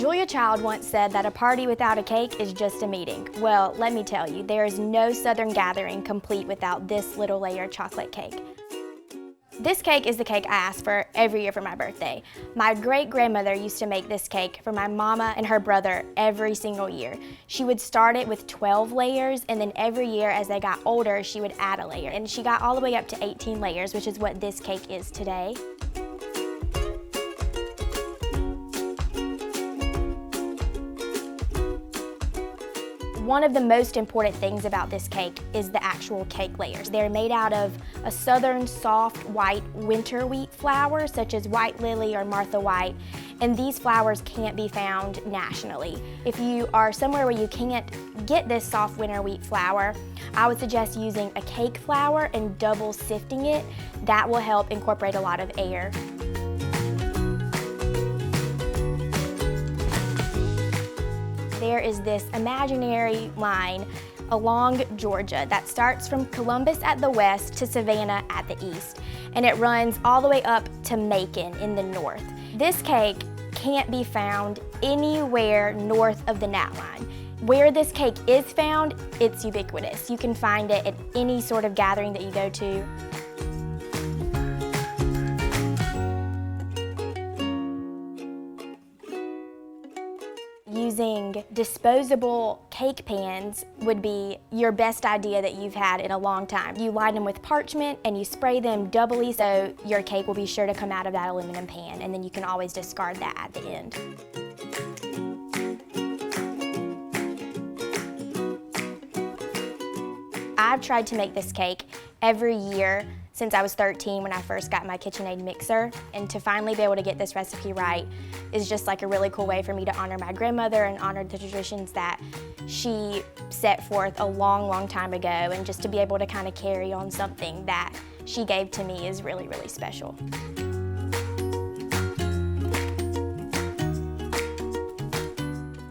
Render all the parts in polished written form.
Julia Child once said that a party without a cake is just a meeting. Well, let me tell you, there is no Southern gathering complete without this little layer chocolate cake. This cake is the cake I ask for every year for my birthday. My great-grandmother used to make this cake for my mama and her brother every single year. She would start it with 12 layers, and then every year as they got older, she would add a layer. And she got all the way up to 18 layers, which is what this cake is today. One of the most important things about this cake is the actual cake layers. They're made out of a southern soft white winter wheat flour, such as White Lily or Martha White, and these flours can't be found nationally. If you are somewhere where you can't get this soft winter wheat flour, I would suggest using a cake flour and double sifting it. That will help incorporate a lot of air. There is this imaginary line along Georgia that starts from Columbus at the west to Savannah at the east, and it runs all the way up to Macon in the north. This cake can't be found anywhere north of the GNAT line. Where this cake is found, it's ubiquitous. You can find it at any sort of gathering that you go to. Using disposable cake pans would be your best idea that you've had in a long time. You line them with parchment and you spray them doubly so your cake will be sure to come out of that aluminum pan, and then you can always discard that at the end. I've tried to make this cake every year since I was 13 when I first got my KitchenAid mixer, and to finally be able to get this recipe right is just like a really cool way for me to honor my grandmother and honor the traditions that she set forth a long, long time ago, and just to be able to kind of carry on something that she gave to me is really, really special.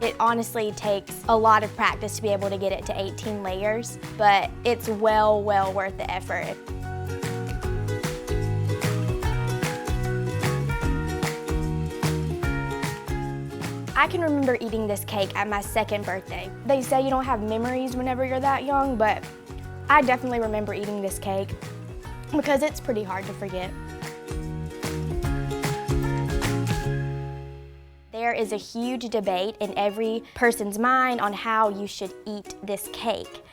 It honestly takes a lot of practice to be able to get it to 18 layers, but it's well worth the effort. I can remember eating this cake at my second birthday. They say you don't have memories whenever you're that young, but I definitely remember eating this cake because it's pretty hard to forget. There is a huge debate in every person's mind on how you should eat this cake.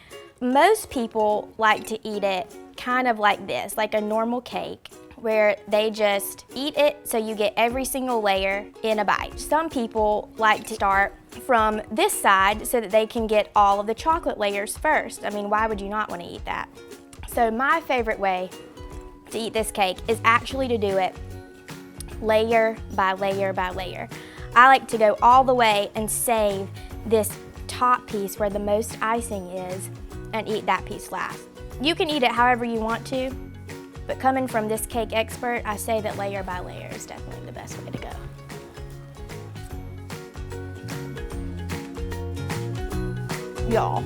Most people like to eat it kind of like this, like a normal cake, where they just eat it so you get every single layer in a bite. Some people like to start from this side so that they can get all of the chocolate layers first. I mean, why would you not want to eat that? So my favorite way to eat this cake is actually to do it layer by layer by layer. I like to go all the way and save this top piece where the most icing is and eat that piece last. You can eat it however you want to, but coming from this cake expert, I say that layer by layer is definitely the best way to go. Y'all.